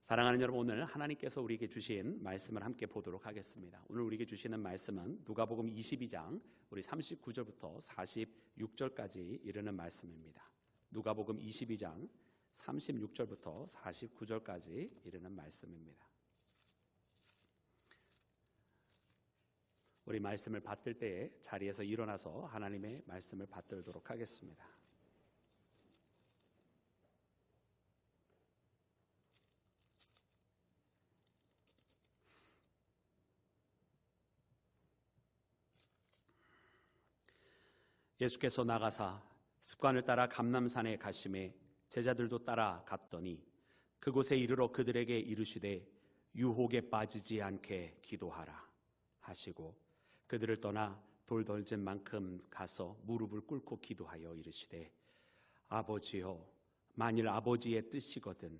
사랑하는 여러분, 오늘 하나님께서 우리에게 주신 말씀을 함께 보도록 하겠습니다. 오늘 우리에게 주시는 말씀은 누가복음 22장 우리 39절부터 46절까지 이르는 말씀입니다. 누가복음 22장 36절부터 49절까지 이르는 말씀입니다. 우리 말씀을 받들 때에 자리에서 일어나서 하나님의 말씀을 받들도록 하겠습니다. 예수께서 나가사 습관을 따라 감람산에 가심에 제자들도 따라 갔더니 그곳에 이르러 그들에게 이르시되 유혹에 빠지지 않게 기도하라 하시고 그들을 떠나 돌 던진 만큼 가서 무릎을 꿇고 기도하여 이르시되 아버지여, 만일 아버지의 뜻이거든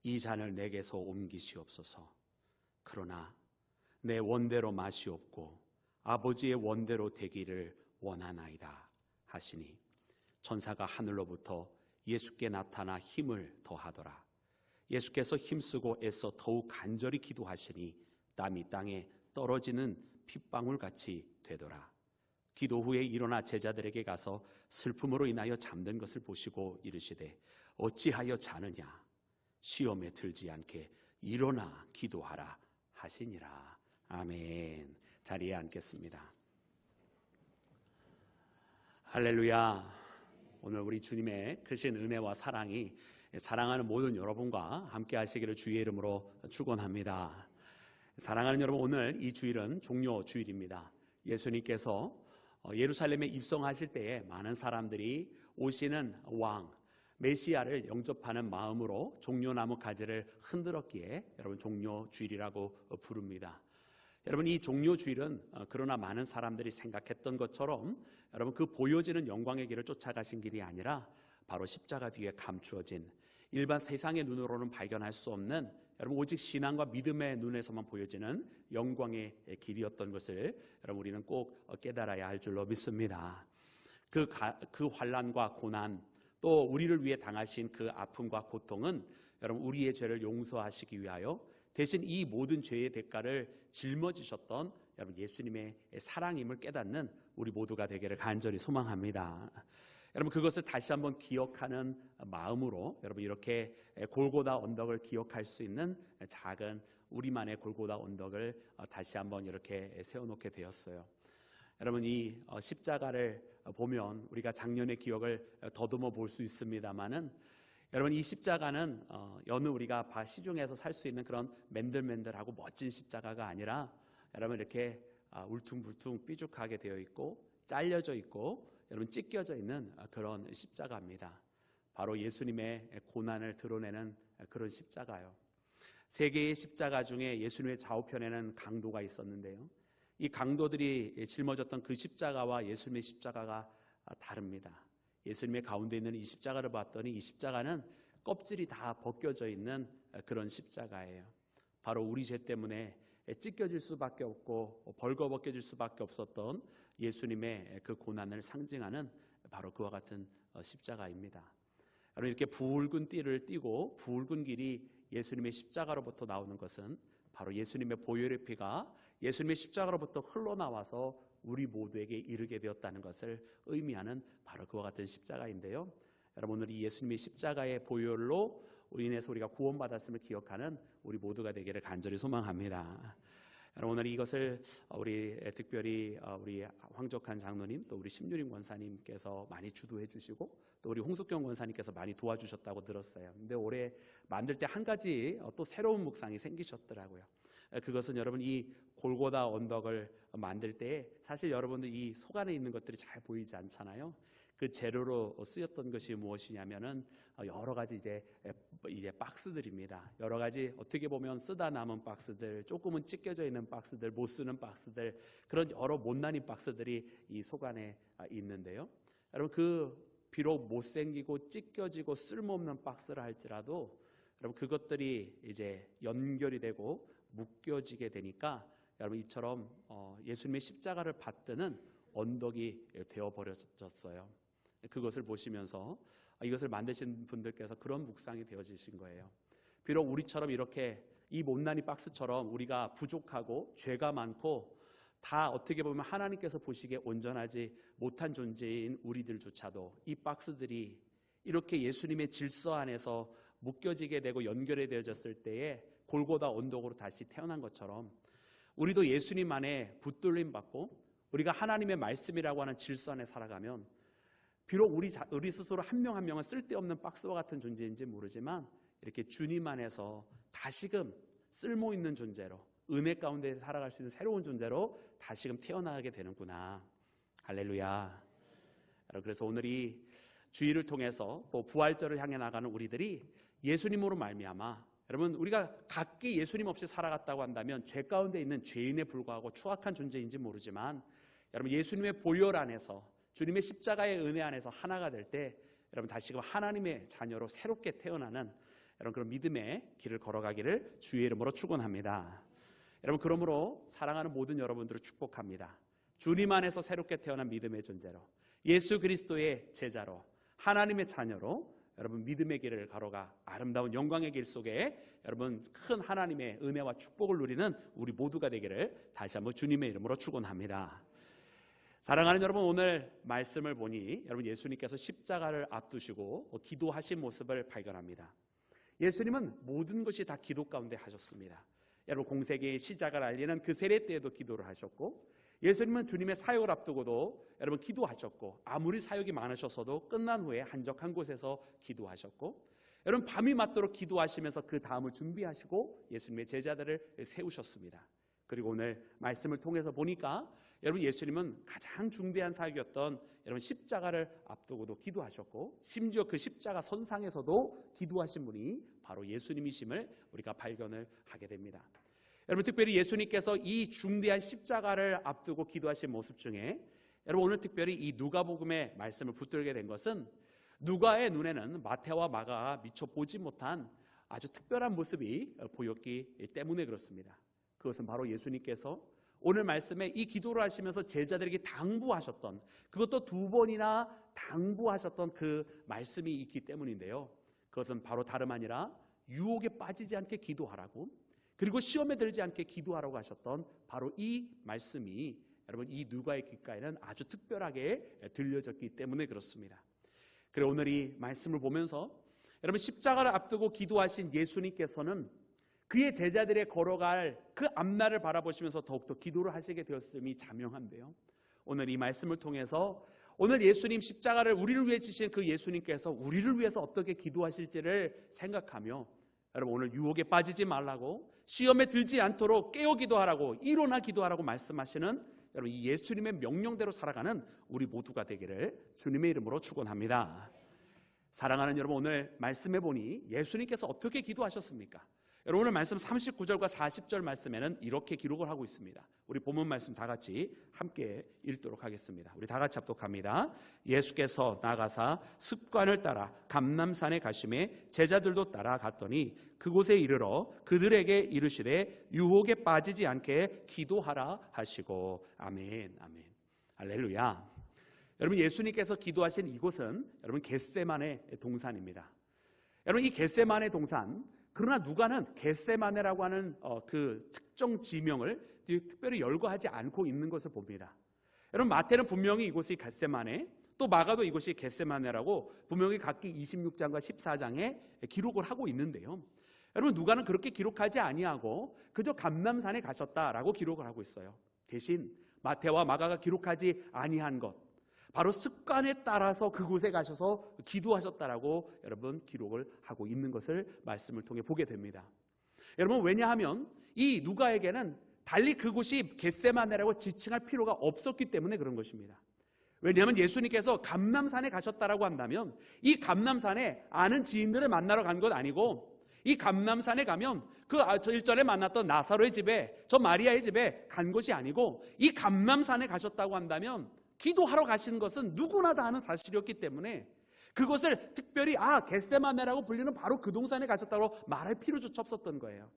이 잔을 내게서 옮기시옵소서. 그러나 내 원대로 마시옵고 아버지의 원대로 되기를 원하나이다 하시니 천사가 하늘로부터 예수께 나타나 힘을 더하더라. 예수께서 힘쓰고 애써 더욱 간절히 기도하시니 땀이 땅에 떨어지는 핏방울같이 되더라. 기도 후에 일어나 제자들에게 가서 슬픔으로 인하여 잠든 것을 보시고 이르시되 어찌하여 자느냐, 시험에 들지 않게 일어나 기도하라 하시니라. 아멘. 자리에 앉겠습니다. 할렐루야. 오늘 우리 주님의 크신 은혜와 사랑이 사랑하는 모든 여러분과 함께 하시기를 주의 이름으로 축원합니다. 사랑하는 여러분, 오늘 이 주일은 종려 주일입니다. 예수님께서 예루살렘에 입성하실 때에 많은 사람들이 오시는 왕 메시아를 영접하는 마음으로 종려나무 가지를 흔들었기에 여러분 종려 주일이라고 부릅니다. 여러분, 이 종려 주일은 그러나 많은 사람들이 생각했던 것처럼 여러분 그 보여지는 영광의 길을 쫓아가신 길이 아니라 바로 십자가 뒤에 감추어진 일반 세상의 눈으로는 발견할 수 없는 여러분 오직 신앙과 믿음의 눈에서만 보여지는 영광의 길이었던 것을 여러분 우리는 꼭 깨달아야 할 줄로 믿습니다. 그 환난과 고난 또 우리를 위해 당하신 그 아픔과 고통은 여러분 우리의 죄를 용서하시기 위하여 대신 이 모든 죄의 대가를 짊어지셨던 여러분 예수님의 사랑임을 깨닫는 우리 모두가 되기를 간절히 소망합니다. 여러분 그것을 다시 한번 기억하는 마음으로 여러분 이렇게 골고다 언덕을 기억할 수 있는 작은 우리만의 골고다 언덕을 다시 한번 이렇게 세워놓게 되었어요. 여러분 이 십자가를 보면 우리가 작년의 기억을 더듬어 볼 수 있습니다만은 여러분 이 십자가는 여느 우리가 시중에서 살 수 있는 그런 맨들맨들하고 멋진 십자가가 아니라 여러분 이렇게 울퉁불퉁 삐죽하게 되어 있고 잘려져 있고 여러분 찢겨져 있는 그런 십자가입니다. 바로 예수님의 고난을 드러내는 그런 십자가요. 세 개의 십자가 중에 예수님의 좌우편에는 강도가 있었는데요. 이 강도들이 짊어졌던 그 십자가와 예수님의 십자가가 다릅니다. 예수님의 가운데 있는 이 십자가를 봤더니 이 십자가는 껍질이 다 벗겨져 있는 그런 십자가예요. 바로 우리 죄 때문에 찢겨질 수밖에 없고 벌거벗겨질 수밖에 없었던 예수님의 그 고난을 상징하는 바로 그와 같은 십자가입니다. 여러분 이렇게 붉은 띠를 띠고 붉은 길이 예수님의 십자가로부터 나오는 것은 바로 예수님의 보혈의 피가 예수님의 십자가로부터 흘러나와서 우리 모두에게 이르게 되었다는 것을 의미하는 바로 그와 같은 십자가인데요. 여러분 오늘 이 예수님의 십자가의 보혈로 인해서 우리가 구원받았음을 기억하는 우리 모두가 되기를 간절히 소망합니다. 여러분 오늘 이것을 우리 특별히 우리 황적한 장로님 또 우리 심유림 권사님께서 많이 주도해 주시고 또 우리 홍숙경 권사님께서 많이 도와주셨다고 들었어요. 근데 올해 만들 때 한 가지 또 새로운 묵상이 생기셨더라고요. 그것은 여러분 이 골고다 언덕을 만들 때 사실 여러분들 이 속 안에 있는 것들이 잘 보이지 않잖아요. 그 재료로 쓰였던 것이 무엇이냐면은 여러 가지 이제 박스들입니다. 여러 가지 어떻게 보면 쓰다 남은 박스들, 조금은 찢겨져 있는 박스들, 못 쓰는 박스들, 그런 여러 못난이 박스들이 이 속 안에 있는데요. 여러분 그 비록 못생기고 찢겨지고 쓸모없는 박스라 할지라도 여러분 그것들이 이제 연결이 되고 묶여지게 되니까 여러분 이처럼 예수님의 십자가를 받드는 언덕이 되어버려졌어요. 그것을 보시면서 이것을 만드신 분들께서 그런 묵상이 되어지신 거예요. 비록 우리처럼 이렇게 이 못난이 박스처럼 우리가 부족하고 죄가 많고 다 어떻게 보면 하나님께서 보시기에 온전하지 못한 존재인 우리들조차도 이 박스들이 이렇게 예수님의 질서 안에서 묶여지게 되고 연결이 되어졌을 때에 골고다 언덕으로 다시 태어난 것처럼 우리도 예수님 안에 붙들림 받고 우리가 하나님의 말씀이라고 하는 질서 안에 살아가면 비록 우리 스스로 한 명 한 명은 쓸데없는 박스와 같은 존재인지 모르지만 이렇게 주님 안에서 다시금 쓸모있는 존재로 은혜 가운데 살아갈 수 있는 새로운 존재로 다시금 태어나게 되는구나. 할렐루야. 그래서 오늘 이 주일을 통해서 또 부활절을 향해 나가는 우리들이 예수님으로 말미암아 여러분 우리가 각기 예수님 없이 살아갔다고 한다면 죄 가운데 있는 죄인에 불과하고 추악한 존재인지 모르지만 여러분 예수님의 보혈 안에서 주님의 십자가의 은혜 안에서 하나가 될 때 여러분 다시금 하나님의 자녀로 새롭게 태어나는 여러분 그런 믿음의 길을 걸어가기를 주의 이름으로 축원합니다. 여러분 그러므로 사랑하는 모든 여러분들을 축복합니다. 주님 안에서 새롭게 태어난 믿음의 존재로 예수 그리스도의 제자로 하나님의 자녀로 여러분 믿음의 길을 걸어가 아름다운 영광의 길 속에 여러분 큰 하나님의 은혜와 축복을 누리는 우리 모두가 되기를 다시 한번 주님의 이름으로 축원합니다. 사랑하는 여러분 오늘 말씀을 보니 여러분 예수님께서 십자가를 앞두시고 기도하신 모습을 발견합니다. 예수님은 모든 것이 다 기도 가운데 하셨습니다. 여러분 공생애의 시작을 알리는 그 세례 때에도 기도를 하셨고 예수님은 주님의 사역을 앞두고도 여러분 기도하셨고 아무리 사역이 많으셨어도 끝난 후에 한적한 곳에서 기도하셨고 여러분 밤이 맞도록 기도하시면서 그 다음을 준비하시고 예수님의 제자들을 세우셨습니다. 그리고 오늘 말씀을 통해서 보니까 여러분 예수님은 가장 중대한 사역이었던 여러분 십자가를 앞두고도 기도하셨고 심지어 그 십자가 선상에서도 기도하신 분이 바로 예수님이심을 우리가 발견을 하게 됩니다. 여러분 특별히 예수님께서 이 중대한 십자가를 앞두고 기도하신 모습 중에 여러분 오늘 특별히 이 누가복음의 말씀을 붙들게 된 것은 누가의 눈에는 마태와 마가가 미처 보지 못한 아주 특별한 모습이 보였기 때문에 그렇습니다. 그것은 바로 예수님께서 오늘 말씀에 이 기도를 하시면서 제자들에게 당부하셨던 그것도 2번이나 당부하셨던 그 말씀이 있기 때문인데요. 그것은 바로 다름 아니라 유혹에 빠지지 않게 기도하라고 그리고 시험에 들지 않게 기도하라고 하셨던 바로 이 말씀이 여러분 이 누가의 귓가에는 아주 특별하게 들려졌기 때문에 그렇습니다. 그래 오늘 이 말씀을 보면서 여러분 십자가를 앞두고 기도하신 예수님께서는 그의 제자들의 걸어갈 그 앞날을 바라보시면서 더욱더 기도를 하시게 되었음이 자명한데요. 오늘 이 말씀을 통해서 오늘 예수님 십자가를 우리를 위해 지신 그 예수님께서 우리를 위해서 어떻게 기도하실지를 생각하며 여러분 오늘 유혹에 빠지지 말라고 시험에 들지 않도록 깨어 기도하라고 일어나 기도하라고 말씀하시는 여러분 이 예수님의 명령대로 살아가는 우리 모두가 되기를 주님의 이름으로 축원합니다. 사랑하는 여러분 오늘 말씀해 보니 예수님께서 어떻게 기도하셨습니까? 여러분 오늘 말씀 39절과 40절 말씀에는 이렇게 기록을 하고 있습니다. 우리 본문 말씀 다 같이 함께 읽도록 하겠습니다. 우리 다 같이 합독합니다. 예수께서 나가사 습관을 따라 감람산에 가심에 제자들도 따라갔더니 그곳에 이르러 그들에게 이르시되 유혹에 빠지지 않게 기도하라 하시고 아멘 아멘 할렐루야. 여러분 예수님께서 기도하신 이곳은 여러분 겟세마네 동산입니다. 여러분 이 겟세마네 동산 그러나 누가는 겟세마네라고 하는 그 특정 지명을 특별히 열거하지 않고 있는 것을 봅니다. 여러분 마태는 분명히 이곳이 겟세마네 또 마가도 이곳이 겟세마네라고 분명히 각기 26장과 14장에 기록을 하고 있는데요. 여러분 누가는 그렇게 기록하지 아니하고 그저 감람산에 가셨다라고 기록을 하고 있어요. 대신 마태와 마가가 기록하지 아니한 것 바로 습관에 따라서 그곳에 가셔서 기도하셨다라고 여러분 기록을 하고 있는 것을 말씀을 통해 보게 됩니다. 여러분 왜냐하면 이 누가에게는 달리 그곳이 겟세마네라고 지칭할 필요가 없었기 때문에 그런 것입니다. 왜냐하면 예수님께서 감람산에 가셨다라고 한다면 이 감람산에 아는 지인들을 만나러 간 것 아니고 이 감람산에 가면 그 1절에 만났던 나사로의 집에 저 마리아의 집에 간 것이 아니고 이 감람산에 가셨다고 한다면 기도하러 가시는 것은 누구나 다 아는 사실이었기 때문에 그것을 특별히 겟세마네라고 불리는 바로 그 동산에 가셨다고 말할 필요조차 없었던 거예요.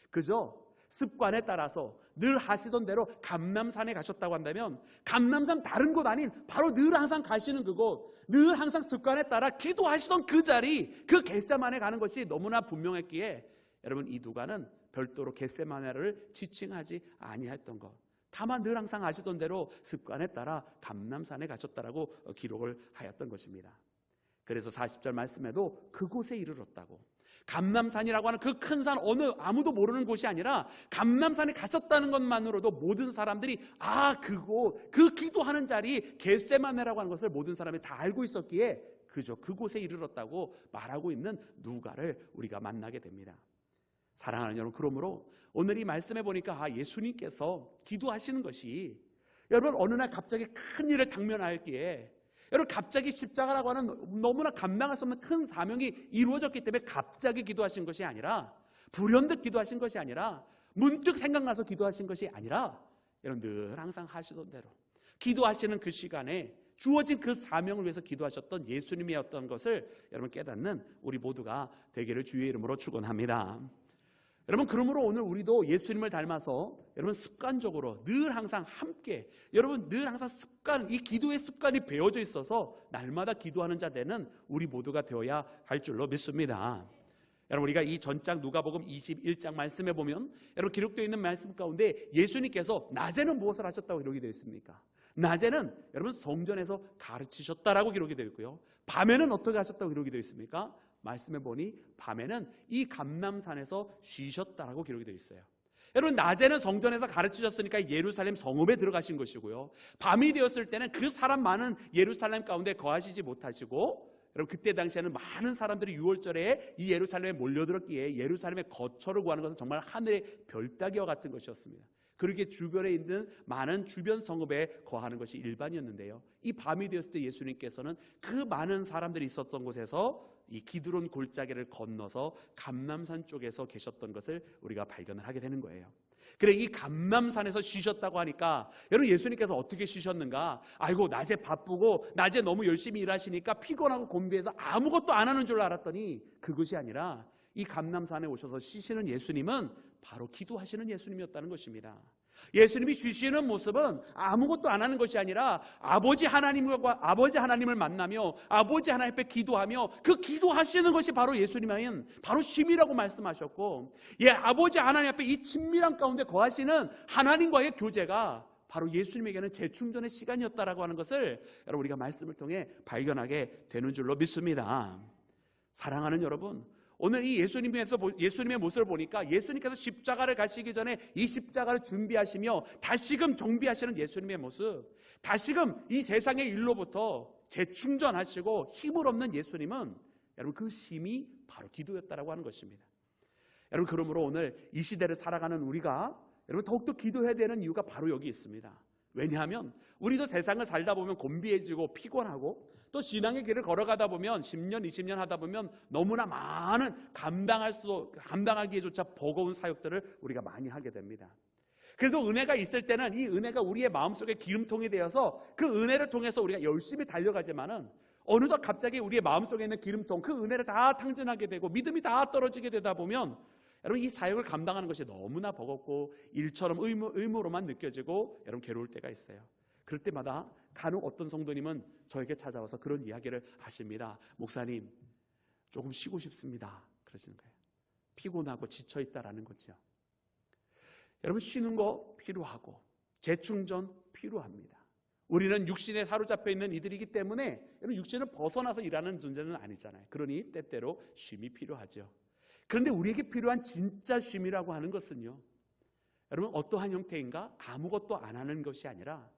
그저 습관에 따라서 늘 하시던 대로 감람산에 가셨다고 한다면 감람산 다른 곳 아닌 바로 늘 항상 가시는 그곳 늘 항상 습관에 따라 기도하시던 그 자리 그 겟세마네 가는 것이 너무나 분명했기에 여러분 이 누가는 별도로 겟세마네를 지칭하지 아니했던 것, 다만 늘 항상 아시던 대로 습관에 따라 감람산에 가셨다라고 기록을 하였던 것입니다. 그래서 40절 말씀에도 그곳에 이르렀다고, 감람산이라고 하는 그 큰 산, 어느 아무도 모르는 곳이 아니라 감람산에 가셨다는 것만으로도 모든 사람들이 그곳, 그 기도하는 자리 겟세마네라고 하는 것을 모든 사람이 다 알고 있었기에 그저 그곳에 이르렀다고 말하고 있는 누가를 우리가 만나게 됩니다. 사랑하는 여러분, 그러므로 오늘 이 말씀에 보니까 예수님께서 기도하시는 것이, 여러분 어느 날 갑자기 큰 일을 당면하였기에, 여러분 갑자기 십자가라고 하는 너무나 감당할 수 없는 큰 사명이 이루어졌기 때문에 갑자기 기도하신 것이 아니라, 불현듯 기도하신 것이 아니라, 문득 생각나서 기도하신 것이 아니라, 여러분 늘 항상 하시던 대로 기도하시는 그 시간에 주어진 그 사명을 위해서 기도하셨던 예수님이었던 것을 여러분 깨닫는 우리 모두가 되기를 주의 이름으로 축원합니다. 여러분, 그러므로 오늘 우리도 예수님을 닮아서 여러분 습관적으로 늘 항상 함께, 여러분 늘 항상 이 기도의 습관이 배어져 있어서 날마다 기도하는 자 되는 우리 모두가 되어야 할 줄로 믿습니다. 여러분, 우리가 이 전장 누가복음 21장 말씀에 보면 여러분 기록되어 있는 말씀 가운데 예수님께서 낮에는 무엇을 하셨다고 기록이 되어 있습니까? 낮에는 여러분 성전에서 가르치셨다라고 기록이 되어 있고요, 밤에는 어떻게 하셨다고 기록이 되어 있습니까? 말씀해 보니 밤에는 이 감람산에서 쉬셨다라고 기록이 되어 있어요. 여러분, 낮에는 성전에서 가르치셨으니까 예루살렘 성읍에 들어가신 것이고요, 밤이 되었을 때는 그 사람 많은 예루살렘 가운데 거하시지 못하시고, 여러분 그때 당시에는 많은 사람들이 유월절에 이 예루살렘에 몰려들었기에 예루살렘의 거처를 구하는 것은 정말 하늘의 별따기와 같은 것이었습니다. 그렇게 주변에 있는 많은 주변 성읍에 거하는 것이 일반이었는데요, 이 밤이 되었을 때 예수님께서는 그 많은 사람들이 있었던 곳에서 이 기드론 골짜기를 건너서 감람산 쪽에서 계셨던 것을 우리가 발견을 하게 되는 거예요. 그래, 이 감람산에서 쉬셨다고 하니까 여러분 예수님께서 어떻게 쉬셨는가? 아이고 낮에 바쁘고 낮에 너무 열심히 일하시니까 피곤하고 곤비해서 아무것도 안 하는 줄 알았더니 그것이 아니라 이 감람산에 오셔서 쉬시는 예수님은 바로 기도하시는 예수님이었다는 것입니다. 예수님이 쉬시는 모습은 아무것도 안 하는 것이 아니라 아버지 하나님을 만나며 아버지 하나님 앞에 기도하며 그 기도하시는 것이 바로 예수님의 바로 쉼이라고 말씀하셨고, 아버지 하나님 앞에 이 친밀한 가운데 거하시는 하나님과의 교제가 바로 예수님에게는 재충전의 시간이었다라고 하는 것을 여러분 우리가 말씀을 통해 발견하게 되는 줄로 믿습니다. 사랑하는 여러분, 오늘 이 예수님의 모습을 보니까 예수님께서 십자가를 가시기 전에 이 십자가를 준비하시며 다시금 정비하시는 예수님의 모습, 다시금 이 세상의 일로부터 재충전하시고 힘을 얻는 예수님은 여러분 그 쉼이 바로 기도였다라고 하는 것입니다. 여러분, 그러므로 오늘 이 시대를 살아가는 우리가 여러분 더욱더 기도해야 되는 이유가 바로 여기 있습니다. 왜냐하면 우리도 세상을 살다 보면 곤비해지고 피곤하고, 또 신앙의 길을 걸어가다 보면 10년, 20년 하다 보면 너무나 많은 감당하기에조차 버거운 사역들을 우리가 많이 하게 됩니다. 그래도 은혜가 있을 때는 이 은혜가 우리의 마음속에 기름통이 되어서 그 은혜를 통해서 우리가 열심히 달려가지만은 어느덧 갑자기 우리의 마음속에 있는 기름통, 그 은혜를 다 탕진하게 되고 믿음이 다 떨어지게 되다 보면 여러분 이 사역을 감당하는 것이 너무나 버겁고 일처럼 의무로만 느껴지고 여러분 괴로울 때가 있어요. 그럴 때마다 간혹 어떤 성도님은 저에게 찾아와서 그런 이야기를 하십니다. 목사님, 조금 쉬고 싶습니다. 그러시는 거예요. 피곤하고 지쳐있다라는 거죠. 여러분, 쉬는 거 필요하고 재충전 필요합니다. 우리는 육신에 사로잡혀 있는 이들이기 때문에 여러분 육신을 벗어나서 일하는 존재는 아니잖아요. 그러니 때때로 쉼이 필요하죠. 그런데 우리에게 필요한 진짜 쉼이라고 하는 것은요, 여러분 어떠한 형태인가? 아무것도 안 하는 것이 아니라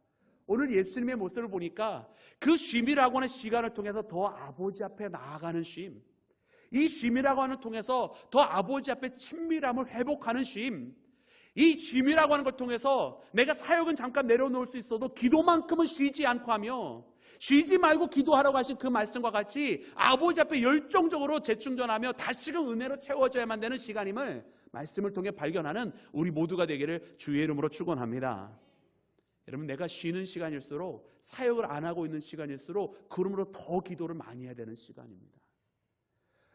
오늘 예수님의 모습을 보니까 그 쉼이라고 하는 시간을 통해서 더 아버지 앞에 나아가는 쉼, 이 쉼이라고 하는 통해서 더 아버지 앞에 친밀함을 회복하는 쉼, 이 쉼이라고 하는 걸 통해서 내가 사역은 잠깐 내려놓을 수 있어도 기도만큼은 쉬지 않고 하며, 쉬지 말고 기도하라고 하신 그 말씀과 같이 아버지 앞에 열정적으로 재충전하며 다시금 은혜로 채워져야만 되는 시간임을 말씀을 통해 발견하는 우리 모두가 되기를 주의 이름으로 축원합니다. 여러분, 내가 쉬는 시간일수록, 사역을 안 하고 있는 시간일수록 그러므로 더 기도를 많이 해야 되는 시간입니다.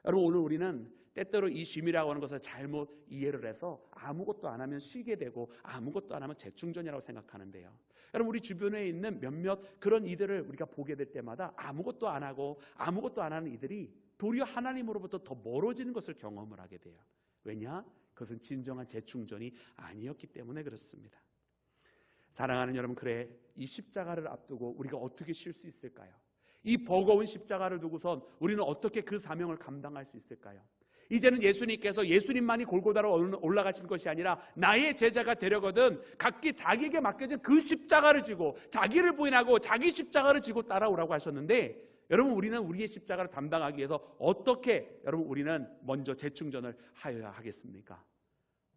여러분, 오늘 우리는 때때로 이 쉼이라고 하는 것을 잘못 이해를 해서 아무것도 안 하면 쉬게 되고 아무것도 안 하면 재충전이라고 생각하는데요, 여러분 우리 주변에 있는 몇몇 그런 이들을 우리가 보게 될 때마다 아무것도 안 하고 아무것도 안 하는 이들이 도리어 하나님으로부터 더 멀어지는 것을 경험을 하게 돼요. 왜냐? 그것은 진정한 재충전이 아니었기 때문에 그렇습니다. 사랑하는 여러분, 그래 이 십자가를 앞두고 우리가 어떻게 쉴 수 있을까요? 이 버거운 십자가를 두고선 우리는 어떻게 그 사명을 감당할 수 있을까요? 이제는 예수님께서 예수님만이 골고다로 올라가신 것이 아니라 나의 제자가 되려거든 각기 자기에게 맡겨진 그 십자가를 지고 자기를 부인하고 자기 십자가를 지고 따라오라고 하셨는데, 여러분 우리는 우리의 십자가를 담당하기 위해서 어떻게 여러분 우리는 먼저 재충전을 하여야 하겠습니까?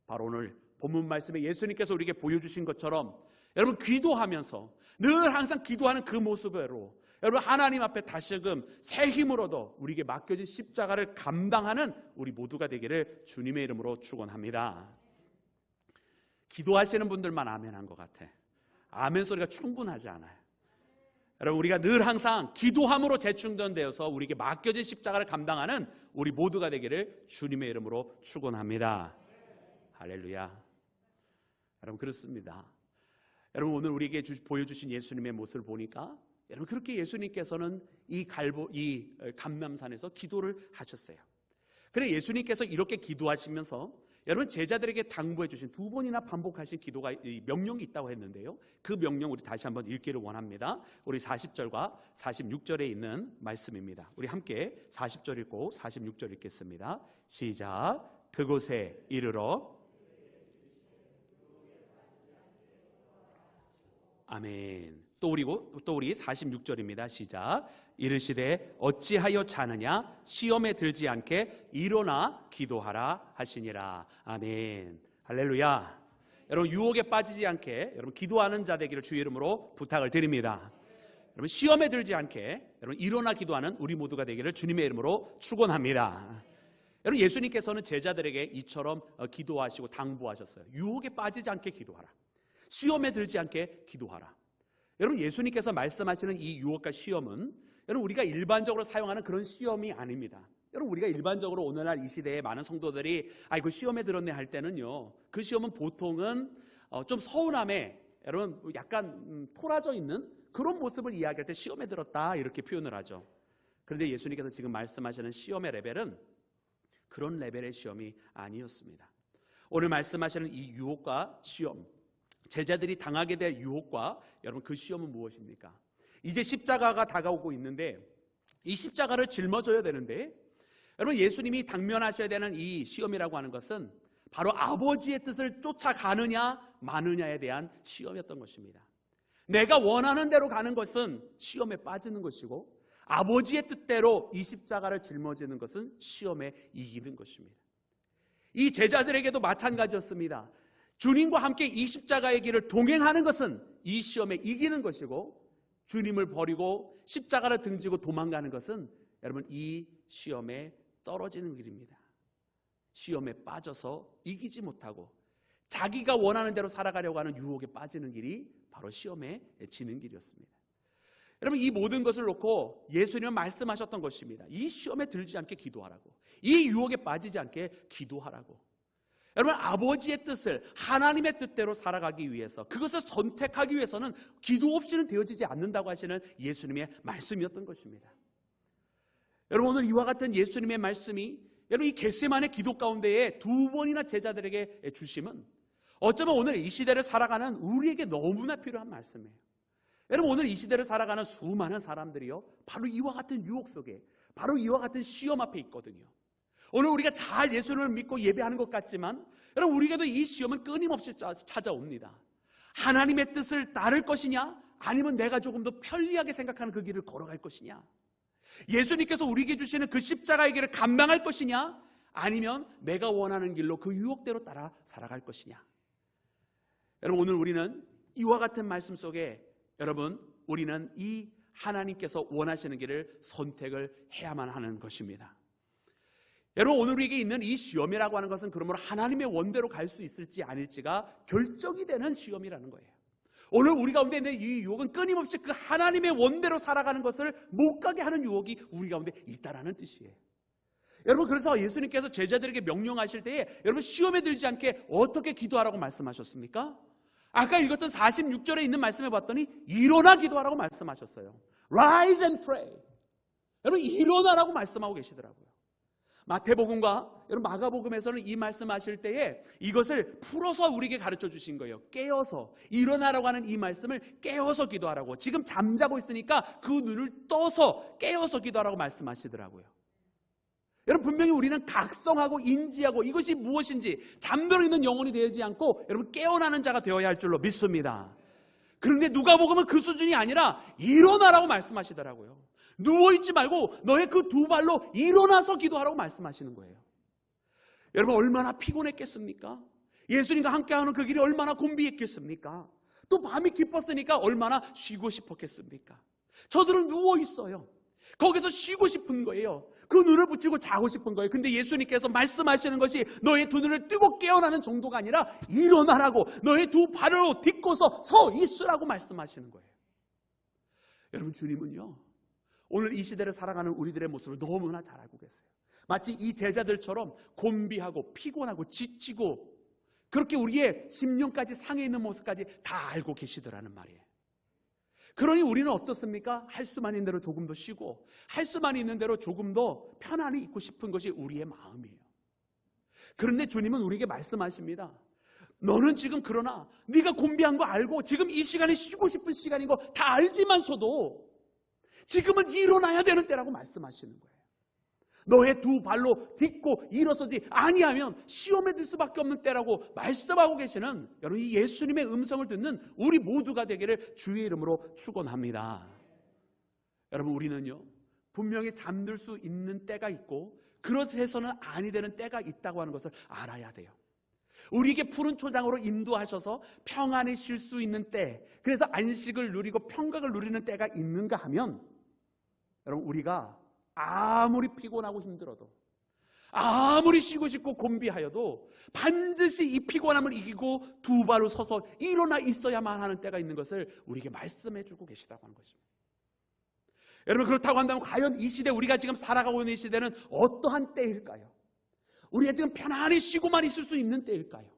바로 오늘 본문 말씀에 예수님께서 우리에게 보여주신 것처럼 여러분 기도하면서 늘 항상 기도하는 그 모습으로 여러분 하나님 앞에 다시금 새 힘을 얻어 우리에게 맡겨진 십자가를 감당하는 우리 모두가 되기를 주님의 이름으로 축원합니다. 기도하시는 분들만 아멘한 것 같아. 아멘 소리가 충분하지 않아요. 여러분 우리가 늘 항상 기도함으로 재충전되어서 우리에게 맡겨진 십자가를 감당하는 우리 모두가 되기를 주님의 이름으로 축원합니다. 할렐루야. 여러분 그렇습니다. 여러분 오늘 우리에게 보여주신 예수님의 모습을 보니까 여러분 그렇게 예수님께서는 이 감람산에서 기도를 하셨어요. 그래 예수님께서 이렇게 기도하시면서 여러분 제자들에게 당부해 주신 두 번이나 반복하신 기도가 명령이 있다고 했는데요, 그 명령 우리 다시 한번 읽기를 원합니다. 우리 40절과 46절에 있는 말씀입니다. 우리 함께 40절 읽고 46절 읽겠습니다. 시작. 그곳에 이르러 아멘. 또 우리 46절입니다. 시작. 이르시되 어찌하여 자느냐 시험에 들지 않게 일어나 기도하라 하시니라. 아멘. 할렐루야. 여러분 유혹에 빠지지 않게 여러분 기도하는 자 되기를 주의 이름으로 부탁을 드립니다. 여러분 시험에 들지 않게 여러분 일어나 기도하는 우리 모두가 되기를 주님의 이름으로 축원합니다. 여러분 예수님께서는 제자들에게 이처럼 기도하시고 당부하셨어요. 유혹에 빠지지 않게 기도하라. 시험에 들지 않게 기도하라. 여러분 예수님께서 말씀하시는 이 유혹과 시험은 여러분 우리가 일반적으로 사용하는 그런 시험이 아닙니다. 여러분 우리가 일반적으로 오늘날 이 시대에 많은 성도들이 아이고 시험에 들었네 할 때는요, 그 시험은 보통은 좀 서운함에 여러분 약간 토라져 있는 그런 모습을 이야기할 때 시험에 들었다 이렇게 표현을 하죠. 그런데 예수님께서 지금 말씀하시는 시험의 레벨은 그런 레벨의 시험이 아니었습니다. 오늘 말씀하시는 이 유혹과 시험, 제자들이 당하게 될 유혹과 여러분 그 시험은 무엇입니까? 이제 십자가가 다가오고 있는데 이 십자가를 짊어져야 되는데 여러분 예수님이 당면하셔야 되는 이 시험이라고 하는 것은 바로 아버지의 뜻을 쫓아가느냐 마느냐에 대한 시험이었던 것입니다. 내가 원하는 대로 가는 것은 시험에 빠지는 것이고 아버지의 뜻대로 이 십자가를 짊어지는 것은 시험에 이기는 것입니다. 이 제자들에게도 마찬가지였습니다. 주님과 함께 이 십자가의 길을 동행하는 것은 이 시험에 이기는 것이고 주님을 버리고 십자가를 등지고 도망가는 것은 여러분 이 시험에 떨어지는 길입니다. 시험에 빠져서 이기지 못하고 자기가 원하는 대로 살아가려고 하는 유혹에 빠지는 길이 바로 시험에 지는 길이었습니다. 여러분 이 모든 것을 놓고 예수님은 말씀하셨던 것입니다. 이 시험에 들지 않게 기도하라고, 이 유혹에 빠지지 않게 기도하라고. 여러분 아버지의 뜻을 하나님의 뜻대로 살아가기 위해서 그것을 선택하기 위해서는 기도 없이는 되어지지 않는다고 하시는 예수님의 말씀이었던 것입니다. 여러분 오늘 이와 같은 예수님의 말씀이 여러분 이 겟세마네 기도 가운데에 두 번이나 제자들에게 주심은 어쩌면 오늘 이 시대를 살아가는 우리에게 너무나 필요한 말씀이에요. 여러분 오늘 이 시대를 살아가는 수많은 사람들이요 바로 이와 같은 유혹 속에 바로 이와 같은 시험 앞에 있거든요. 오늘 우리가 잘 예수님을 믿고 예배하는 것 같지만 여러분 우리에게도 이 시험은 끊임없이 찾아옵니다. 하나님의 뜻을 따를 것이냐 아니면 내가 조금 더 편리하게 생각하는 그 길을 걸어갈 것이냐, 예수님께서 우리에게 주시는 그 십자가의 길을 감당할 것이냐 아니면 내가 원하는 길로 그 유혹대로 따라 살아갈 것이냐. 여러분 오늘 우리는 이와 같은 말씀 속에 여러분 우리는 이 하나님께서 원하시는 길을 선택을 해야만 하는 것입니다. 여러분 오늘 우리에게 있는 이 시험이라고 하는 것은 그러므로 하나님의 원대로 갈 수 있을지 아닐지가 결정이 되는 시험이라는 거예요. 오늘 우리 가운데 있는 이 유혹은 끊임없이 그 하나님의 원대로 살아가는 것을 못 가게 하는 유혹이 우리 가운데 있다라는 뜻이에요. 여러분 그래서 예수님께서 제자들에게 명령하실 때에 여러분 시험에 들지 않게 어떻게 기도하라고 말씀하셨습니까? 아까 읽었던 46절에 있는 말씀을 봤더니 일어나 기도하라고 말씀하셨어요. Rise and pray. 여러분 일어나라고 말씀하고 계시더라고요. 마태복음과 여러분 마가복음에서는 이 말씀하실 때에 이것을 풀어서 우리에게 가르쳐 주신 거예요. 깨어서 일어나라고 하는 이 말씀을 깨어서 기도하라고. 지금 잠자고 있으니까 그 눈을 떠서 깨어서 기도하라고 말씀하시더라고요. 여러분 분명히 우리는 각성하고 인지하고 이것이 무엇인지 잠들어 있는 영혼이 되지 않고 여러분 깨어나는 자가 되어야 할 줄로 믿습니다. 그런데 누가복음은 그 수준이 아니라 일어나라고 말씀하시더라고요. 누워있지 말고 너의 그 두 발로 일어나서 기도하라고 말씀하시는 거예요. 여러분 얼마나 피곤했겠습니까? 예수님과 함께하는 그 길이 얼마나 곤비했겠습니까? 또 밤이 깊었으니까 얼마나 쉬고 싶었겠습니까? 저들은 누워있어요. 거기서 쉬고 싶은 거예요. 그 눈을 붙이고 자고 싶은 거예요. 근데 예수님께서 말씀하시는 것이 너의 두 눈을 뜨고 깨어나는 정도가 아니라 일어나라고, 너의 두 발로 딛고서 서 있으라고 말씀하시는 거예요. 여러분 주님은요 오늘 이 시대를 살아가는 우리들의 모습을 너무나 잘 알고 계세요. 마치 이 제자들처럼 곤비하고 피곤하고 지치고 그렇게 우리의 심령까지 상해 있는 모습까지 다 알고 계시더라는 말이에요. 그러니 우리는 어떻습니까? 할 수만 있는 대로 조금 더 쉬고 할 수만 있는 대로 조금 더 편안히 있고 싶은 것이 우리의 마음이에요. 그런데 주님은 우리에게 말씀하십니다. 너는 지금 그러나 네가 곤비한 거 알고 지금 이 시간이 쉬고 싶은 시간인 거 다 알지만서도 지금은 일어나야 되는 때라고 말씀하시는 거예요. 너의 두 발로 딛고 일어서지 아니하면 시험에 들 수밖에 없는 때라고 말씀하고 계시는 여러분 이 예수님의 음성을 듣는 우리 모두가 되기를 주의 이름으로 축원합니다. 여러분 우리는요 분명히 잠들 수 있는 때가 있고 그렇해서는 아니 되는 때가 있다고 하는 것을 알아야 돼요. 우리에게 푸른 초장으로 인도하셔서 평안히 쉴 수 있는 때, 그래서 안식을 누리고 평강을 누리는 때가 있는가 하면 여러분 우리가 아무리 피곤하고 힘들어도 아무리 쉬고 싶고 곤비하여도 반드시 이 피곤함을 이기고 두 발로 서서 일어나 있어야만 하는 때가 있는 것을 우리에게 말씀해 주고 계시다고 하는 것입니다. 여러분 그렇다고 한다면 과연 이 시대 우리가 지금 살아가고 있는 이 시대는 어떠한 때일까요? 우리가 지금 편안히 쉬고만 있을 수 있는 때일까요?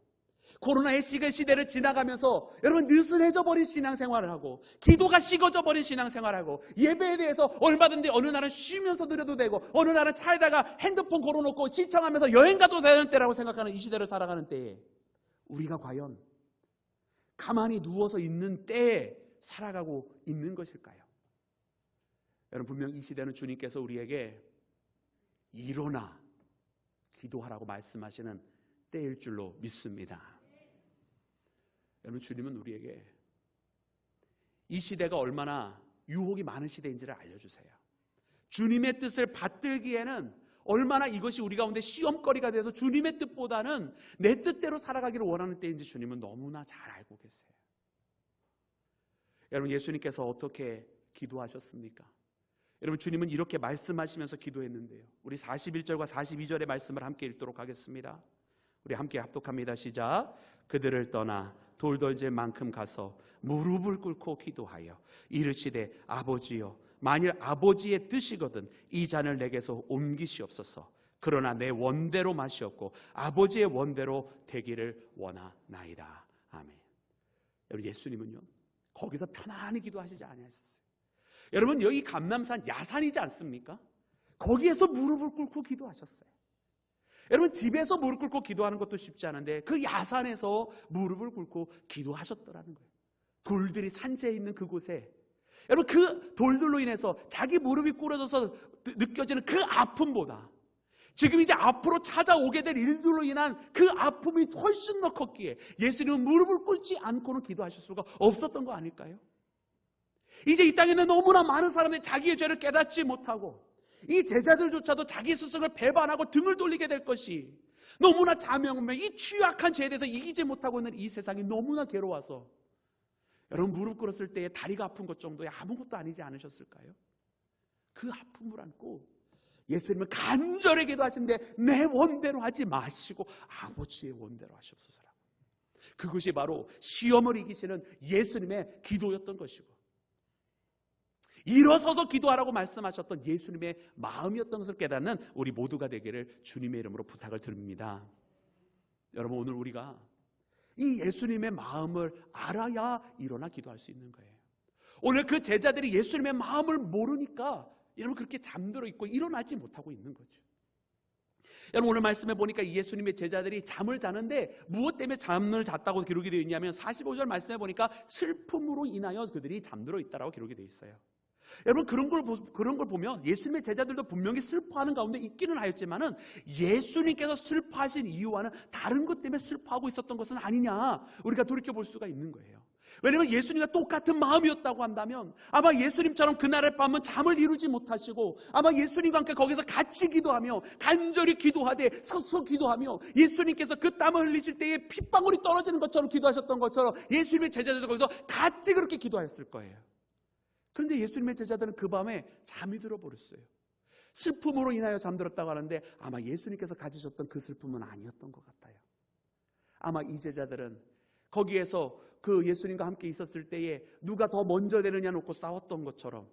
코로나의 시대를 지나가면서 여러분 느슨해져 버린 신앙생활을 하고 기도가 식어져 버린 신앙생활을 하고 예배에 대해서 얼마든지 어느 날은 쉬면서 드려도 되고 어느 날은 차에다가 핸드폰 걸어놓고 시청하면서 여행 가도 되는 때라고 생각하는 이 시대를 살아가는 때에 우리가 과연 가만히 누워서 있는 때에 살아가고 있는 것일까요? 여러분 분명 이 시대는 주님께서 우리에게 일어나 기도하라고 말씀하시는 때일 줄로 믿습니다. 여러분 주님은 우리에게 이 시대가 얼마나 유혹이 많은 시대인지를 알려주세요. 주님의 뜻을 받들기에는 얼마나 이것이 우리 가운데 시험거리가 돼서 주님의 뜻보다는 내 뜻대로 살아가기를 원하는 때인지 주님은 너무나 잘 알고 계세요. 여러분 예수님께서 어떻게 기도하셨습니까? 여러분 주님은 이렇게 말씀하시면서 기도했는데요. 우리 41절과 42절의 말씀을 함께 읽도록 하겠습니다. 우리 함께 합독합니다. 시작. 그들을 떠나 돌덜질 만큼 가서 무릎을 꿇고 기도하여 이르시되 아버지여 만일 아버지의 뜻이거든 이 잔을 내게서 옮기시옵소서. 그러나 내 원대로 마시옵고 아버지의 원대로 되기를 원하나이다. 아멘. 여러분 예수님은요 거기서 편안히 기도하시지 아니하셨어요. 여러분 여기 감람산 야산이지 않습니까? 거기에서 무릎을 꿇고 기도하셨어요. 여러분 집에서 무릎 꿇고 기도하는 것도 쉽지 않은데 그 야산에서 무릎을 꿇고 기도하셨더라는 거예요. 돌들이 산재해 있는 그곳에 여러분 그 돌들로 인해서 자기 무릎이 꿇어져서 느껴지는 그 아픔보다 지금 이제 앞으로 찾아오게 될 일들로 인한 그 아픔이 훨씬 더 컸기에 예수님은 무릎을 꿇지 않고는 기도하실 수가 없었던 거 아닐까요? 이제 이 땅에는 너무나 많은 사람들이 자기의 죄를 깨닫지 못하고 이 제자들조차도 자기 스승을 배반하고 등을 돌리게 될 것이 너무나 자명하며 이 취약한 죄에 대해서 이기지 못하고 있는 이 세상이 너무나 괴로워서 여러분 무릎 꿇었을 때에 다리가 아픈 것 정도에 아무것도 아니지 않으셨을까요? 그 아픔을 안고 예수님은 간절히 기도하시는데 내 원대로 하지 마시고 아버지의 원대로 하시옵소서라고. 그것이 바로 시험을 이기시는 예수님의 기도였던 것이고 일어서서 기도하라고 말씀하셨던 예수님의 마음이었던 것을 깨닫는 우리 모두가 되기를 주님의 이름으로 부탁을 드립니다. 여러분 오늘 우리가 이 예수님의 마음을 알아야 일어나 기도할 수 있는 거예요. 오늘 그 제자들이 예수님의 마음을 모르니까 여러분 그렇게 잠들어 있고 일어나지 못하고 있는 거죠. 여러분, 오늘 말씀해 보니까 예수님의 제자들이 잠을 자는데 무엇 때문에 잠을 잤다고 기록이 되어 있냐면 45절 말씀해 보니까 슬픔으로 인하여 그들이 잠들어 있다라고 기록이 되어 있어요. 여러분, 그런 걸 보면 예수님의 제자들도 분명히 슬퍼하는 가운데 있기는 하였지만은 예수님께서 슬퍼하신 이유와는 다른 것 때문에 슬퍼하고 있었던 것은 아니냐, 우리가 돌이켜 볼 수가 있는 거예요. 왜냐하면 예수님과 똑같은 마음이었다고 한다면 아마 예수님처럼 그날의 밤은 잠을 이루지 못하시고 아마 예수님과 함께 거기서 같이 기도하며 간절히 기도하되 서서 기도하며 예수님께서 그 땀을 흘리실 때에 핏방울이 떨어지는 것처럼 기도하셨던 것처럼 예수님의 제자들도 거기서 같이 그렇게 기도하였을 거예요. 그런데 예수님의 제자들은 그 밤에 잠이 들어버렸어요. 슬픔으로 인하여 잠들었다고 하는데 아마 예수님께서 가지셨던 그 슬픔은 아니었던 것 같아요. 아마 이 제자들은 거기에서 그 예수님과 함께 있었을 때에 누가 더 먼저 되느냐 놓고 싸웠던 것처럼,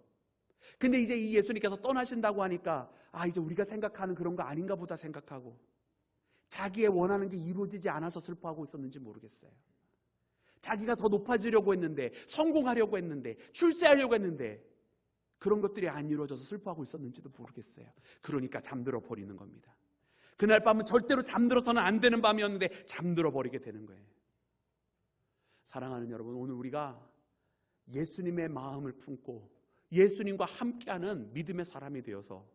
근데 이제 이 예수님께서 떠나신다고 하니까 이제 우리가 생각하는 그런 거 아닌가 보다 생각하고 자기의 원하는 게 이루어지지 않아서 슬퍼하고 있었는지 모르겠어요. 자기가 더 높아지려고 했는데, 성공하려고 했는데, 출세하려고 했는데 그런 것들이 안 이루어져서 슬퍼하고 있었는지도 모르겠어요. 그러니까 잠들어 버리는 겁니다. 그날 밤은 절대로 잠들어서는 안 되는 밤이었는데 잠들어 버리게 되는 거예요. 사랑하는 여러분, 오늘 우리가 예수님의 마음을 품고 예수님과 함께하는 믿음의 사람이 되어서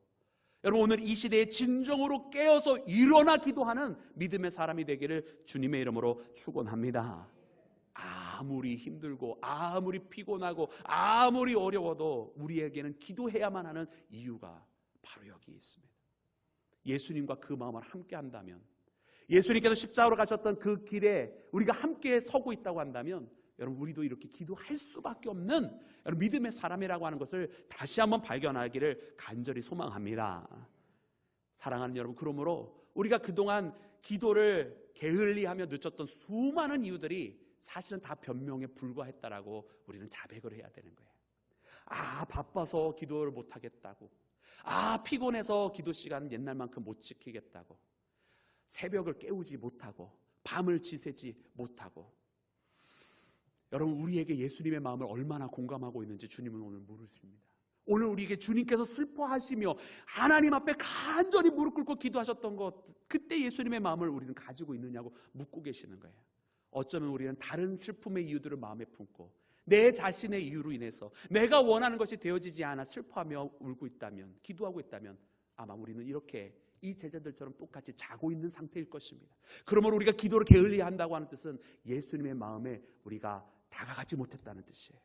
여러분, 오늘 이 시대에 진정으로 깨어서 일어나 기도하는 믿음의 사람이 되기를 주님의 이름으로 축원합니다. 아무리 힘들고 아무리 피곤하고 아무리 어려워도 우리에게는 기도해야만 하는 이유가 바로 여기 있습니다. 예수님과 그 마음을 함께 한다면, 예수님께서 십자가로 가셨던 그 길에 우리가 함께 서고 있다고 한다면 여러분, 우리도 이렇게 기도할 수밖에 없는 여러분, 믿음의 사람이라고 하는 것을 다시 한번 발견하기를 간절히 소망합니다. 사랑하는 여러분, 그러므로 우리가 그동안 기도를 게을리하며 늦췄던 수많은 이유들이 사실은 다 변명에 불과했다라고 우리는 자백을 해야 되는 거예요. 바빠서 기도를 못하겠다고, 피곤해서 기도 시간 옛날만큼 못 지키겠다고, 새벽을 깨우지 못하고 밤을 지새지 못하고. 여러분, 우리에게 예수님의 마음을 얼마나 공감하고 있는지 주님은 오늘 물으십니다. 오늘 우리에게 주님께서 슬퍼하시며 하나님 앞에 간절히 무릎 꿇고 기도하셨던 것, 그때 예수님의 마음을 우리는 가지고 있느냐고 묻고 계시는 거예요. 어쩌면 우리는 다른 슬픔의 이유들을 마음에 품고 내 자신의 이유로 인해서 내가 원하는 것이 되어지지 않아 슬퍼하며 울고 있다면, 기도하고 있다면 아마 우리는 이렇게 이 제자들처럼 똑같이 자고 있는 상태일 것입니다. 그러므로 우리가 기도를 게을리한다고 하는 뜻은 예수님의 마음에 우리가 다가가지 못했다는 뜻이에요.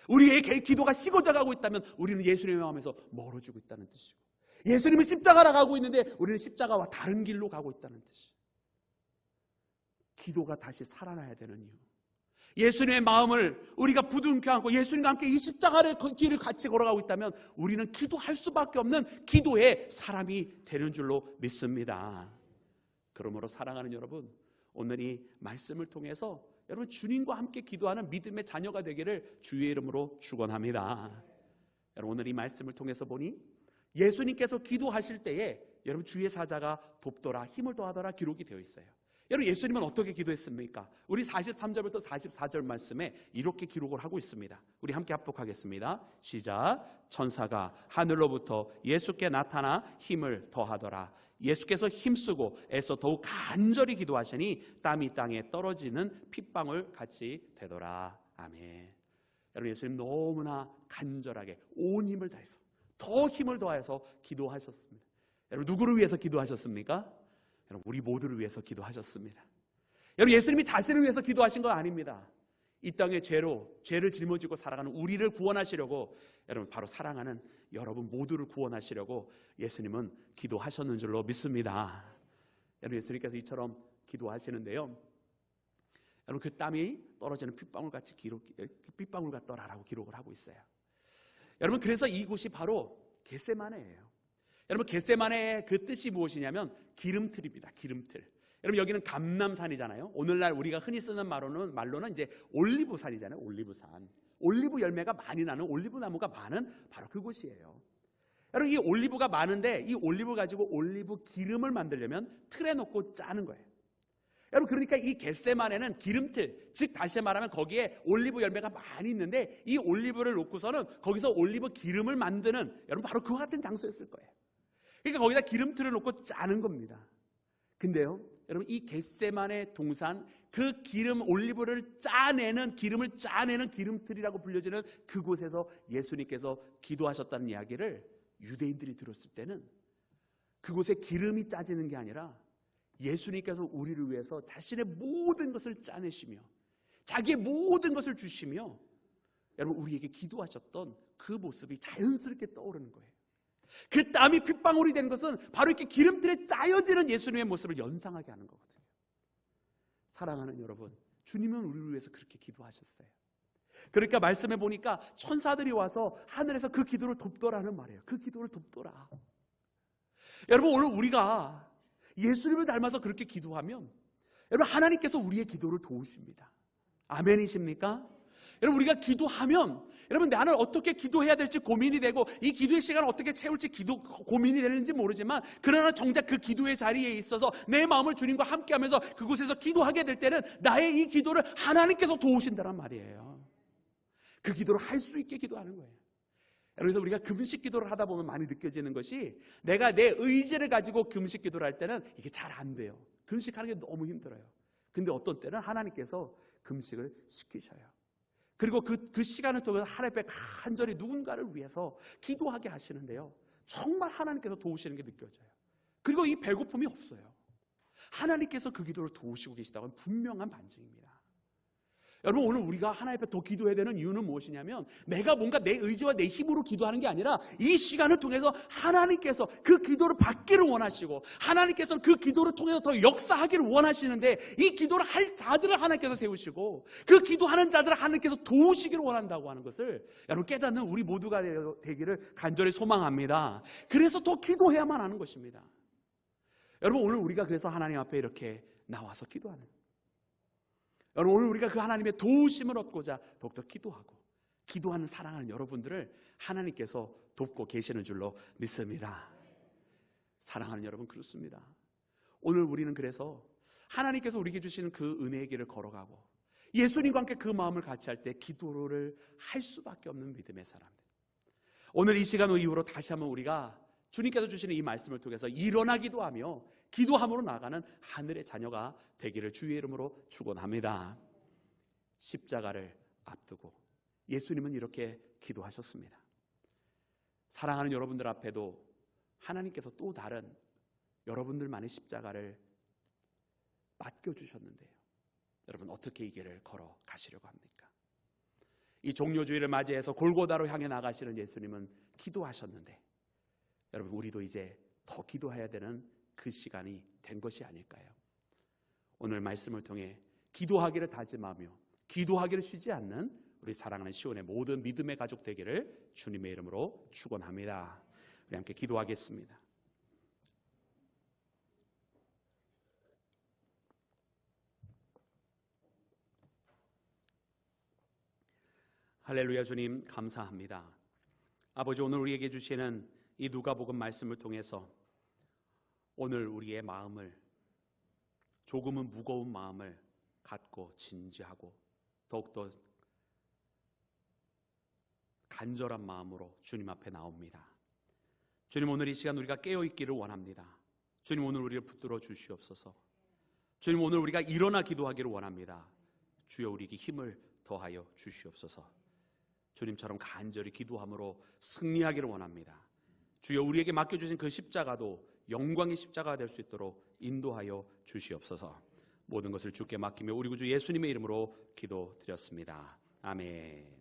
우리의 기도가 식어져가고 있다면 우리는 예수님의 마음에서 멀어지고 있다는 뜻이고, 예수님은 십자가로 가고 있는데 우리는 십자가와 다른 길로 가고 있다는 뜻이에요. 기도가 다시 살아나야 되는 이유, 예수님의 마음을 우리가 부둥켜 안고 예수님과 함께 이 십자가의 길을 같이 걸어가고 있다면 우리는 기도할 수밖에 없는 기도의 사람이 되는 줄로 믿습니다. 그러므로 사랑하는 여러분, 오늘 이 말씀을 통해서 여러분, 주님과 함께 기도하는 믿음의 자녀가 되기를 주의 이름으로 축원합니다. 여러분, 오늘 이 말씀을 통해서 보니 예수님께서 기도하실 때에 여러분, 주의 사자가 돕더라, 힘을 더하더라 기록이 되어 있어요. 여러분, 예수님은 어떻게 기도했습니까? 우리 43절부터 44절 말씀에 이렇게 기록을 하고 있습니다. 우리 함께 합독하겠습니다. 시작. 천사가 하늘로부터 예수께 나타나 힘을 더하더라. 예수께서 힘쓰고 애써 더욱 간절히 기도하시니 땀이 땅에 떨어지는 핏방울 같이 되더라. 아멘. 여러분, 예수님 너무나 간절하게 온 힘을 다해서 더 힘을 더해서 기도하셨습니다. 여러분, 누구를 위해서 기도하셨습니까? 여러분, 우리 모두를 위해서 기도하셨습니다. 여러분, 예수님이 자신을 위해서 기도하신 거 아닙니다. 이 땅의 죄를 짊어지고 살아가는 우리를 구원하시려고, 여러분, 바로 사랑하는 여러분 모두를 구원하시려고 예수님은 기도하셨는 줄로 믿습니다. 여러분, 예수님께서 이처럼 기도하시는데요, 여러분, 그 땀이 떨어지는 핏방울 같더라라고 기록을 하고 있어요. 여러분, 그래서 이곳이 바로 겟세마네예요. 여러분, 겟세마네의 그 뜻이 무엇이냐면 기름틀입니다. 기름틀. 여러분, 여기는 감람산이잖아요. 오늘날 우리가 흔히 쓰는 말로는 이제 올리브산이잖아요. 올리브산. 올리브 열매가 많이 나는, 올리브 나무가 많은 바로 그곳이에요. 여러분, 이 올리브가 많은데 이 올리브 가지고 올리브 기름을 만들려면 틀에 넣고 짜는 거예요. 여러분, 그러니까 이 겟세마네는 기름틀, 즉 다시 말하면 거기에 올리브 열매가 많이 있는데 이 올리브를 놓고서는 거기서 올리브 기름을 만드는, 여러분, 바로 그와 같은 장소였을 거예요. 그러니까 거기다 기름틀을 놓고 짜는 겁니다. 근데요, 여러분, 이 겟세마네 동산, 그 기름 올리브를 짜내는, 기름을 짜내는 기름틀이라고 불려지는 그곳에서 예수님께서 기도하셨다는 이야기를 유대인들이 들었을 때는 그곳에 기름이 짜지는 게 아니라 예수님께서 우리를 위해서 자신의 모든 것을 짜내시며 자기의 모든 것을 주시며 여러분 우리에게 기도하셨던 그 모습이 자연스럽게 떠오르는 거예요. 그 땀이 핏방울이 된 것은 바로 이렇게 기름틀에 짜여지는 예수님의 모습을 연상하게 하는 거거든요. 사랑하는 여러분, 주님은 우리를 위해서 그렇게 기도하셨어요. 그러니까 말씀해 보니까 천사들이 와서 하늘에서 그 기도를 돕더라는 말이에요. 그 기도를 돕더라. 여러분, 오늘 우리가 예수님을 닮아서 그렇게 기도하면 여러분 하나님께서 우리의 기도를 도우십니다. 아멘이십니까? 여러분 우리가 기도하면 여러분 나는 어떻게 기도해야 될지 고민이 되고 이 기도의 시간을 어떻게 채울지 고민이 되는지 모르지만 그러나 정작 그 기도의 자리에 있어서 내 마음을 주님과 함께하면서 그곳에서 기도하게 될 때는 나의 이 기도를 하나님께서 도우신다는 말이에요. 그 기도를 할 수 있게 기도하는 거예요. 그래서 우리가 금식 기도를 하다 보면 많이 느껴지는 것이 내가 내 의지를 가지고 금식 기도를 할 때는 이게 잘 안 돼요. 금식하는 게 너무 힘들어요. 근데 어떤 때는 하나님께서 금식을 시키셔요. 그리고 그 시간을 통해서 하루에 간절히 누군가를 위해서 기도하게 하시는데요, 정말 하나님께서 도우시는 게 느껴져요. 그리고 이 배고픔이 없어요. 하나님께서 그 기도를 도우시고 계시다고 하는 분명한 반증입니다. 여러분 오늘 우리가 하나님 앞에 더 기도해야 되는 이유는 무엇이냐면 내가 뭔가 내 의지와 내 힘으로 기도하는 게 아니라 이 시간을 통해서 하나님께서 그 기도를 받기를 원하시고 하나님께서는 그 기도를 통해서 더 역사하기를 원하시는데 이 기도를 할 자들을 하나님께서 세우시고 그 기도하는 자들을 하나님께서 도우시기를 원한다고 하는 것을 여러분 깨닫는 우리 모두가 되기를 간절히 소망합니다. 그래서 더 기도해야만 하는 것입니다. 여러분 오늘 우리가 그래서 하나님 앞에 이렇게 나와서 기도하는 거예요. 여러분 오늘 우리가 그 하나님의 도우심을 얻고자 더욱더 기도하고 기도하는 사랑하는 여러분들을 하나님께서 돕고 계시는 줄로 믿습니다. 사랑하는 여러분 그렇습니다. 오늘 우리는 그래서 하나님께서 우리에게 주시는 그 은혜의 길을 걸어가고 예수님과 함께 그 마음을 같이 할 때 기도를 할 수밖에 없는 믿음의 사람들. 오늘 이 시간 이후로 다시 한번 우리가 주님께서 주시는 이 말씀을 통해서 일어나 기도하며 기도함으로 나아가는 하늘의 자녀가 되기를 주의 이름으로 축원합니다. 십자가를 앞두고 예수님은 이렇게 기도하셨습니다. 사랑하는 여러분들 앞에도 하나님께서 또 다른 여러분들만의 십자가를 맡겨주셨는데요, 여러분 어떻게 이 길을 걸어가시려고 합니까? 이 종료주의를 맞이해서 골고다로 향해 나가시는 예수님은 기도하셨는데 여러분 우리도 이제 더 기도해야 되는 그 시간이 된 것이 아닐까요? 오늘 말씀을 통해 기도하기를 다짐하며 기도하기를 쉬지 않는 우리 사랑하는 시온의 모든 믿음의 가족 되기를 주님의 이름으로 축원합니다. 우리 함께 기도하겠습니다. 할렐루야. 주님 감사합니다. 아버지 오늘 우리에게 주시는 이 누가복음 말씀을 통해서 오늘 우리의 마음을 조금은 무거운 마음을 갖고 진지하고 더욱더 간절한 마음으로 주님 앞에 나옵니다. 주님 오늘 이 시간 우리가 깨어있기를 원합니다. 주님 오늘 우리를 붙들어 주시옵소서. 주님 오늘 우리가 일어나 기도하기를 원합니다. 주여 우리에게 힘을 더하여 주시옵소서. 주님처럼 간절히 기도함으로 승리하기를 원합니다. 주여 우리에게 맡겨주신 그 십자가도 영광의 십자가가 될 수 있도록 인도하여 주시옵소서. 모든 것을 주께 맡기며 우리 구주 예수님의 이름으로 기도드렸습니다. 아멘.